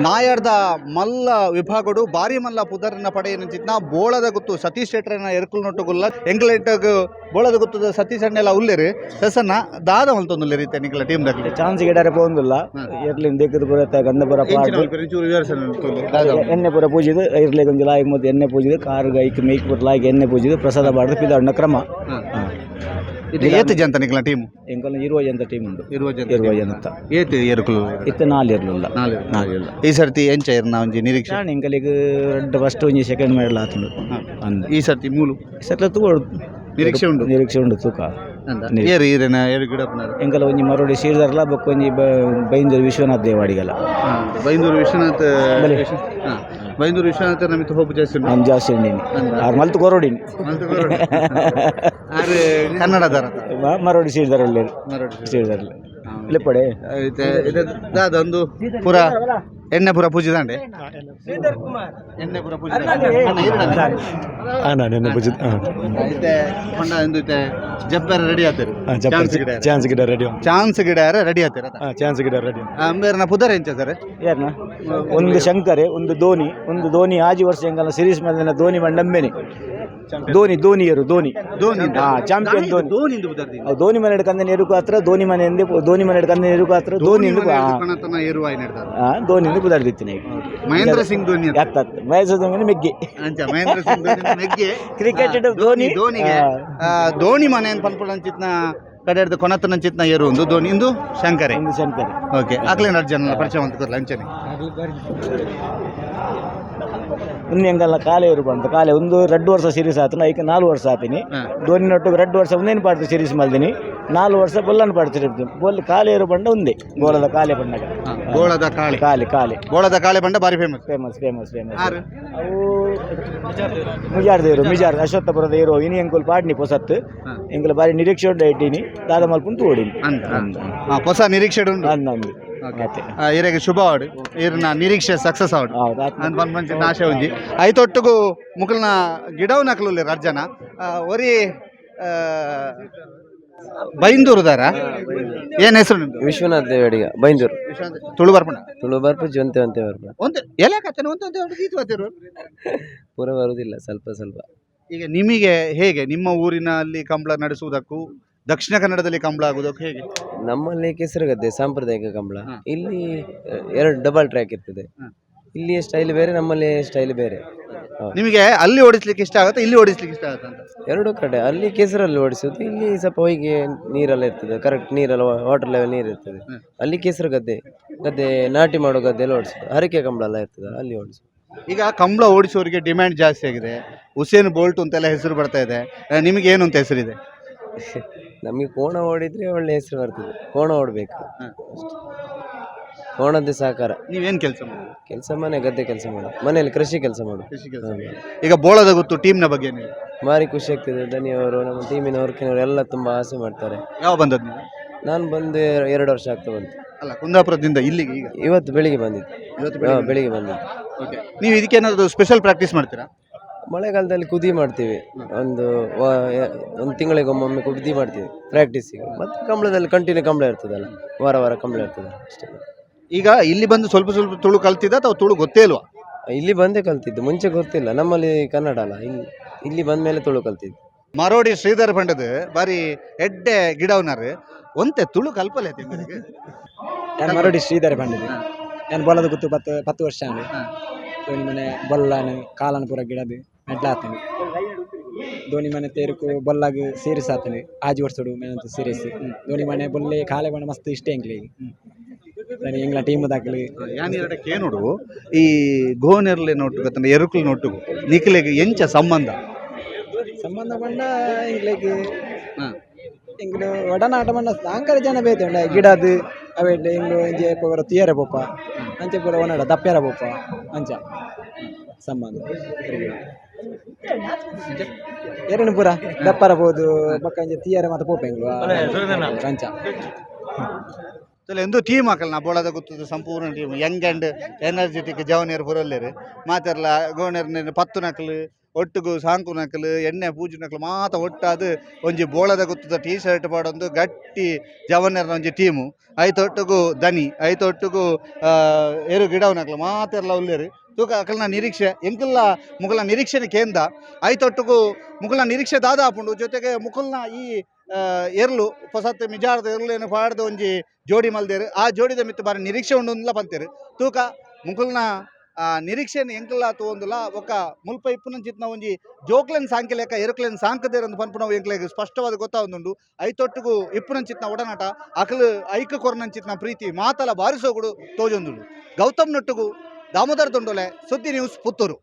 ನಾಯರ್ದ ಮಲ್ಲ ವಿಭಾಗಡು ಬಾರಿ ಮಲ್ಲ ಪುದರ್ನ ಪಡೆಯನ ಬೋಳದ ಗುತ್ತು ಸತೀಶ್ ಶೆಟ್ಟರನ ಎರ್ಕುಲ್ ನೊಟ್ಟುಗುಲ್ಲ ಎಂಗ್ಲೆಂಟಗ್ ಬೋಳದ ಗುತ್ತದ ಸತೀಶ್ ಅಣ್ಣೆಲ್ಲ ಉಲ್ಲೇರಿ ಸಸನ್ನ ದಾದ ಮಲ್ತೊಂದುಲ್ಲೆ ರೀತಿ ನಿಕಲ ಟೀಮ್ ದಾಗ ಚಾನ್ಸ್ ಗಿಡಾರೆ ಪೋಂದುಲ್ಲ ಇರ್ಲಿ ದೇಕದ ಬರತ್ತ ಗಂಧಪುರ ಎಣ್ಣೆ ಪುರ ಪೂಜಿದು ಇರ್ಲಿ ಗೊಂಜಿ ಲಾಯಕ್ ಮತ್ತೆ ಎಣ್ಣೆ ಪೂಜಿದು ಕಾರ್ ಗೈಕ್ ಮೇಕ್ ಪುರ ಲಾಯಕ್ ಎಣ್ಣೆ ಪೂಜಿದು ಪ್ರಸಾದ ಬಾಡ್ದು ಪಿದಾಡ್ನ ಕ್ರಮ ಏತು ಜಂತ ನಿಕಲ ಟೀಮ್ ಎಂಕಲ್ 20 ಜನ ಟೀಮ್ ಉಂಟು 20 ಜನ ಏತು ಎರ್ಕುಲು ಇತ್ತೆ 4 ಇರ್ಲಿಲ್ಲ 4 ಈ ಸರ್ತಿ ಎಂಚ ಇರ್ನ ಒಂಜಿ ನಿರೀಕ್ಷೆ ಎಂಕಲಿಗೆ ರೆಡ್ ಫಸ್ಟ್ ಒಂಜಿ ಸೆಕೆಂಡ್ ಮೆಡಲ್ ಆತುಂಡು ಈ ಸರ್ತಿ ಮೂಲು ಈ ಸರ್ತಿ ತೂಕ ನಿರೀಕ್ಷೆ ಉಂಡು ತೂಕ ಏರು ಈರೆನ ಏರು ಗಿಡಪ್ಪನರು ಎಂಕಲ ಒಂಜಿ ಮರೋಡಿ ಸೀರ್ದಾರಲ್ಲ ಬೊಕ್ಕ ಒಂಜಿ ಬೈಂದೂರು ವಿಶ್ವನಾಥ್ ದೇವಾಡಿಗಲ್ಲ ಬೈಂದೂರು ವಿಶ್ವನಾಥ್ ಬೈಂದೂರು ವಿಶ್ವನಾಥ ನಮಗೆ ಹೋಗು ಜಾಸ್ತಿ ಜಾಸ್ತಿ ಉಂಡಿನಿ ಆರು ಮಲ್ತು ಕೊರೋಡಿನಿ ಕನ್ನಡದಾರ ಮರೋಡಿ ಸೀರ್ದಾರಲ್ಲಿ ಸೀರ್ದಾರಲ್ಲಿ ಪಡೆ ಅದೊಂದು ಪುರ ಎಣ್ಣೆ ಪುರ ಪೂಜೆ ದಾಂಡೆ ಎಣ್ಣೆ ಪುರ ಪೂಜೆ ಜಬ್ಬರ ರೆಡಿ ಆತಾರೆ ಚಾನ್ಸ್ ಗಿಡ ರೆಡಿ ಆತಾರೆ ಅಂಬೇರ್ನ ಪುದರ ಎಂಚ ಸರ್ ಯಾರನ್ನ ಒಂದು ಶಂಕರೆ ಒಂದು ಧೋನಿ ಆಜಿ ವರ್ಷ ಹೆಂಗಲ್ಲ ಸಿರೀಸ್ ಮೇಲೆ ಧೋನಿ ಮಂಡಂಬೆನೆ ಧೋನಿಯರು ಧೋನಿ ಚಾಂಪಿಯನ್ ಧೋನಿ ಮನೆ ಕಂದನೆ ಎರುಕು ಹತ್ರ ಧೋನಿ ಮನೆ ಕಂದನೆ ಎರುಕು ಹತ್ರ ಧೋನಿ ಬುದಾಡ್ದಿತ್ತೀನಿ ಮಹೇಂದ್ರ ಸಿಂಗ್ ಧೋನಿ ಮಹೇಂದ್ರ ಸಿಂಗ್ ಮೆಗ್ಗೆ ಕ್ರಿಕೆಟ್ ಧೋನಿ ಮನೆ ಪನ್ಪುಳಂಚಿತ್ನ ಕಡೆರ್ದು ಕೊನತನಂಚಿತ್ನ ಏರು ಒಂದು ಧೋನಿ ಇಂದು ಶಂಕರೆ ಓಕೆ ಆಗ್ಲೇನ ಜನ ಪರಿಚಯ ಅಂತ ಅಂಚನೆ ಇನ್ನು ಹೆಂಗಲ್ಲ ಕಾಲೇ ಇರು ಬಂತು ಕಾಲೇ ಒಂದು 2 ವರ್ಷ ಸೀರೀಸ್ ಆತು ಐಕ 4 ವರ್ಷ ಆತೀನಿ ಧೋನಿ ನೊಟ್ಟಿಗೆ 2 ವರ್ಷ ಒಂದೇನು ಪಾಡ್ತು ಸೀರೀಸ್ ಮಲ್ದಿನಿ 4 ವರ್ಷ ಬೊಲ್ಲನ್ನು ಪಾಡ್ತಿರ್ತೀನಿ ಬೋಲ್ ಕಾಲೇ ಇರು ಬಂಡ ಒಂದೇ ಗೋಳದ ಕಾಲೇ ಬಂಡಾಗ ಗೋಳದ ಕಾಳೆ ಬಂಡ ಬಾರಿ ಫೇಮಸ್ ಅವು ಮಿಜಾರ್ ಅಶ್ವತ್ಥಪುರದ ಇರೋ ಇನಿ ಎಂಕುಲ್ ಪಾಡ್ನಿ ಪೊಸತ್ತು ಎಂಕಲ್ ಬಾರಿ ನಿರೀಕ್ಷೆ ಉಂಟು ಇಟ್ಟೀನಿ ದಾದ ಮಲ್ಪುಂಟು ಓಡಿನಿ ಹೊಸ ನಿರೀಕ್ಷೆ ಅಂದು ಇರಗೆ ಶುಭ ಆಡು ಇರ್ನ ನಿರೀಕ್ಷೆ ಸಕ್ಸಸ್ ಆಡು ಪಂಚ ನಾಶ ಒಂಜಿ ಐತೊಟ್ಟಿಗೂ ಮುಕಲ್ನ ಗಿಡವು ನಕಲು ಅರ್ಜನ ಒರಿ ಬೈಂದೂರುದಾರ ಏನ್ ಹೆಸರು ನಿಮ್ದು? ವಿಶ್ವನಾಥ್ ದೇವಾಡಿಗ ಬೈಂದೂರು ತುಳು ಬರ್ಪಣ ಜೊಂತೆ ಒಂದು ಎಲೆ ಕತ್ತನೆ ಒಂದು ಪೂರ ಬರುವುದಿಲ್ಲ ಸ್ವಲ್ಪ ಈಗ ನಿಮಗೆ ಹೇಗೆ ನಿಮ್ಮ ಊರಿನಲ್ಲಿ ಕಂಬಳ ನಡೆಸುವುದಕ್ಕೂ ದಕ್ಷಿಣ ಕನ್ನಡದಲ್ಲಿ ಕಂಬಳ ಆಗುವುದಕ್ಕೂ ಹೇಗೆ? ನಮ್ಮಲ್ಲಿ ಕೆಸರುಗದ್ದೆ ಸಾಂಪ್ರದಾಯಿಕ ಕಂಬಳ ಇಲ್ಲಿ 2 ಡಬಲ್ ಟ್ರ್ಯಾಕ್ ಇರ್ತದೆ ಇಲ್ಲಿ ಸ್ಟೈಲ್ ಬೇರೆ ನಮ್ಮಲ್ಲಿ ಸ್ಟೈಲ್ ಬೇರೆ ನಿಮಗೆ ಅಲ್ಲಿ ಓಡಿಸ್ಲಿಕ್ಕೆ ಇಷ್ಟ ಆಗುತ್ತೆ ಇಲ್ಲಿ ಓಡಿಸ್ಲಿಕ್ಕೆ ಇಷ್ಟ ಆಗುತ್ತೆ ಅಂತ? ಎರಡು ಕಡೆ ಅಲ್ಲಿ ಕೆಸರಲ್ಲಿ ಓಡಿಸೋದು ಇಲ್ಲಿ ಸ್ವಲ್ಪ ಹೊಯ್ಗೆ ನೀರೆಲ್ಲ ಇರ್ತದೆ ಕರೆಕ್ಟ್ ನೀರೆಲ್ಲ ವಾಟರ್ ಲೆವೆಲ್ ನೀರು ಇರ್ತದೆ ಅಲ್ಲಿ ಕೆಸರು ಗದ್ದೆ ನಾಟಿ ಮಾಡೋ ಗದ್ದೆ ಎಲ್ಲ ಓಡಿಸೋದು ಹರಕೆ ಕಂಬಳ ಎಲ್ಲ ಇರ್ತದೆ ಅಲ್ಲಿ ಓಡಿಸೋದು. ಈಗ ಕಂಬಳ ಓಡಿಸೋರಿಗೆ ಡಿಮ್ಯಾಂಡ್ ಜಾಸ್ತಿ ಆಗಿದೆ ಉಸೇನ್ ಬೋಲ್ಟ್ ಅಂತೆಲ್ಲ ಹೆಸರು ಬರ್ತಾ ಇದೆ ನಿಮಗೆ ಏನು ಅಂತ ಹೆಸರಿದೆ? ನಮಗೆ ಕೋಣ ಓಡಿದ್ರೆ ಒಳ್ಳೆ ಹೆಸರು ಬರ್ತದೆ ಕೋಣ ಓಡಬೇಕು ಕೋಣದ್ದೇ ಸಹಕಾರ. ನೀವೇನು ಕೆಲಸ ಮನೆ ಗದ್ದೆ ಕೆಲಸ ಮಾಡು ಮನೆಯಲ್ಲಿ ಕೃಷಿ ಕೆಲಸ ಮಾಡು. ಈಗ ಬೋಳದ ಗೊತ್ತು ಟೀಮ್ನ ಬಗ್ಗೆ ಭಾರಿ ಖುಷಿ ಆಗ್ತದೆ ಧನಿಯವರು ನಮ್ಮ ಟೀಮಿನ ವರ್ಕಿನವರು ಎಲ್ಲ ತುಂಬ ಆಸೆ ಮಾಡ್ತಾರೆ. ಯಾವ ಬಂದದ್ದು ನೀವು? ನಾನು ಬಂದು 2 ವರ್ಷ ಆಗ್ತಾ ಬಂತು. ಅಲ್ಲ ಕುಂದಾಪುರದಿಂದ ಇಲ್ಲಿಗೆ ಈಗ ಇವತ್ತು ಬೆಳಿಗ್ಗೆ ಬಂದಿದ್ದು. ಓಕೆ ನೀವು ಇದಕ್ಕೇನಾದರೂ ಸ್ಪೆಷಲ್ ಪ್ರಾಕ್ಟೀಸ್ ಮಾಡ್ತೀರಾ? ಮಳೆಗಾಲದಲ್ಲಿ ಕುದಿ ಮಾಡ್ತೀವಿ ಒಂದು ತಿಂಗಳಿಗೊಮ್ಮೊಮ್ಮೆ ಕುದಿ ಮಾಡ್ತೀವಿ ಪ್ರಾಕ್ಟೀಸಿಗೆ ಮತ್ತು ಕಂಬಳದಲ್ಲಿ ಕಂಟಿನ್ಯೂ ಕಂಬಳ ಇರ್ತದಲ್ಲ ವಾರ ಕಂಬಳ ಇರ್ತದೆ ಅಷ್ಟೇ. ಈಗ ಇಲ್ಲಿ ಬಂದು ಸ್ವಲ್ಪ ತುಳು ಕಲ್ತಿದ್ದ ಅಥವಾ ತುಳು ಗೊತ್ತೇ ಇಲ್ವಾ? ಇಲ್ಲಿ ಬಂದೇ ಕಲ್ತಿದ್ದು ಮುಂಚೆ ಗೊತ್ತಿಲ್ಲ ನಮ್ಮಲ್ಲಿ ಕನ್ನಡ ಅಲ್ಲ ಇಲ್ಲಿ ಬಂದ ಮೇಲೆ ತುಳು ಕಲ್ತಿದ್ದು. ಮರೋಡಿ ಶ್ರೀಧರ್ ಪಂಡದ ಬಾರಿ ಎಡ್ಡೆ ಗಿಡವನಾರು ಒಂತೆ ತುಳು ಕಲ್ಪಲೆ ನಾನು ಮರೋಡಿ ಶ್ರೀಧರ್ ಪಂಡದ ನಾನು ಬೊಲದ ಗೊತ್ತು 10 ವರ್ಷ ಧೋನಿ ಮನೆ ಬೊಲ್ಲಾನು ಕಾಲನ ಪೂರ ಗಿಡದು ಮೆಡ್ಲಾತನು ಧೋನಿ ಮನೆ ತೇರುಕು ಬೊಲ್ಲಾಗ ಸೀರೀಸ್ ಆತನು ಆಜಿ ವರ್ಷಡು ಮೇನಂತ ಸೀರೀಸ್ ಧೋನಿ ಮನೆ ಬೊಲ್ಲೆ ಕಾಲೆ ಬಣ್ಣ ಮಸ್ತ್ ಇಷ್ಟ ಎಂಕ್ಲಿ ಎಂಗ್ಲ ಟೀಮ್ ದಾಖಲೆ ಯಾನಿರಡಕ್ಕೆ ನೋಡು ಈ ಗೋನೆರ್ಲೆ ನೋಟು ಗೊತ್ತ ಎರುಕುಲು ನೋಟು ನಿಖಿಲೆಗೆ ಎಂಚ ಸಂಬಂಧ ಬಂಡ ಎಂಗ್ಲೆಗೆ ಎಂಗ್ಲು ಒಡನಾಟ ಬಂಡ ಸಾಂಕರ ಜನ ಬೇತೆ ಉಂಡ ಗಿಡದು ಅವೆಡ್ಡೆ ಎಂಗ್ಲು ಎಂಜೆ ಪೂರ ತೀಯರ ಪೋಪ ಅಂಚೆ ಪೂರ ಒನಡ ದಪ್ಪೆರ ಪೋಪ ಅಂಚ ಸಂಬಂಧ ಎರಡು ಪೂರ ದಪ್ಪರ ಬೋದು ಬಕ್ಕಂಜೆ ತೀಯರ ಮತ್ತೆ ಪೋಪ ಎಂಗ್ಲು ಅಂಚ ಎಂದು ಟೀಮ್ ಹಾಕಲ್ಲ ನಾ ಬೋಳದ ಗೊತ್ತದ ಸಂಪೂರ್ಣ ಟೀಮ್ ಯಂಗ್ ಆ್ಯಂಡ್ ಎನರ್ಜೆಟಿಕ್ ಜವನಿಯರ್ ಬರೋಲ್ಲೇರು ಮಾತಾರಲ್ಲ ಗೋಣರ್ 10 ನಕಲು ಒಟ್ಟಿಗೂ ಸಾಂಕುನಕಲು ಎಣ್ಣೆ ಪೂಜನಕಲು ಮಾತ ಒಟ್ಟಾದು ಒಂಜಿ ಬೋಳದ ಗುತ್ತದ ಟೀ ಶರ್ಟ್ ಪಾಡೊಂದು ಗಟ್ಟಿ ಜವನರ್ನ ಒಂಜಿ ಟೀಮು ಐತೊಟ್ಟಿಗೂ ದನಿ ಐತೊಟ್ಟಿಗೂ ಏರು ಗಿಡವನಕಲು ಮಾತೆಲ್ಲ ಉಲ್ಲೇರು ತೂಕ ಅಕಲ್ನ ನಿರೀಕ್ಷೆ ಎಂಕಲ್ನ ಮುಕುಲ ನಿರೀಕ್ಷೆನ ಕೇಂದ ಐತೊಟ್ಟಿಗೂ ಮುಕುಲ್ನ ನಿರೀಕ್ಷೆ ದಾದ ಆಪುಂಡು ಜೊತೆಗೆ ಮುಕುಲ್ನ ಈ ಎರ್ಲು ಹೊಸತ್ ಮಿಜಾರ್ದ ಎರ್ಲೇನು ಪಾಡ್ದ ಒಂಜಿ ಜೋಡಿ ಮಲ್ದೇರು ಆ ಜೋಡಿದ ಮಿತ್ತು ಬಾರಿ ನಿರೀಕ್ಷೆ ಉಂಡು ಪಂತೇರು ತೂಕ ಮುಕುಲ್ನ ನಿರೀಕ್ಷೆನ ಎಂಕಲ್ಲ ತೋಂದುಲ ಒಕ್ಕ ಮುಲ್ಪ ಇಪ್ಪುನಂಚಿತ್ನ ಒಂಜಿ ಜೋಕ್ಲೆನ್ ಸಾಂಕೆ ಲೆಕ್ಕ ಎರುಕ್ಲೆನ್ ಸಾಂಕದೇರಂದು ಪನ್ಪುನ ಎಂಕ್ಲೆಗ್ ಸ್ಪಷ್ಟವಾದ ಗೊತ್ತಾವೊಂದುಂಡು ಐತೊಟ್ಟಿಗೂ ಇಪ್ಪುನಂಚಿತ್ನ ಒಡನಾಟ ಅಕಲು ಐಕ ಕೊರನಂಚಿತ್ನ ಪ್ರೀತಿ ಮಾತಲ ಬಾರಿಸೋಗುಡು ತೋಜೊಂದುಂಡು. ಗೌತಮ್ ನೊಟ್ಟುಗು ದಾಮೋದರ್ ದೊಂಡೊಲೆ, ಸುದ್ದಿ ನ್ಯೂಸ್, ಪುತ್ತೂರು.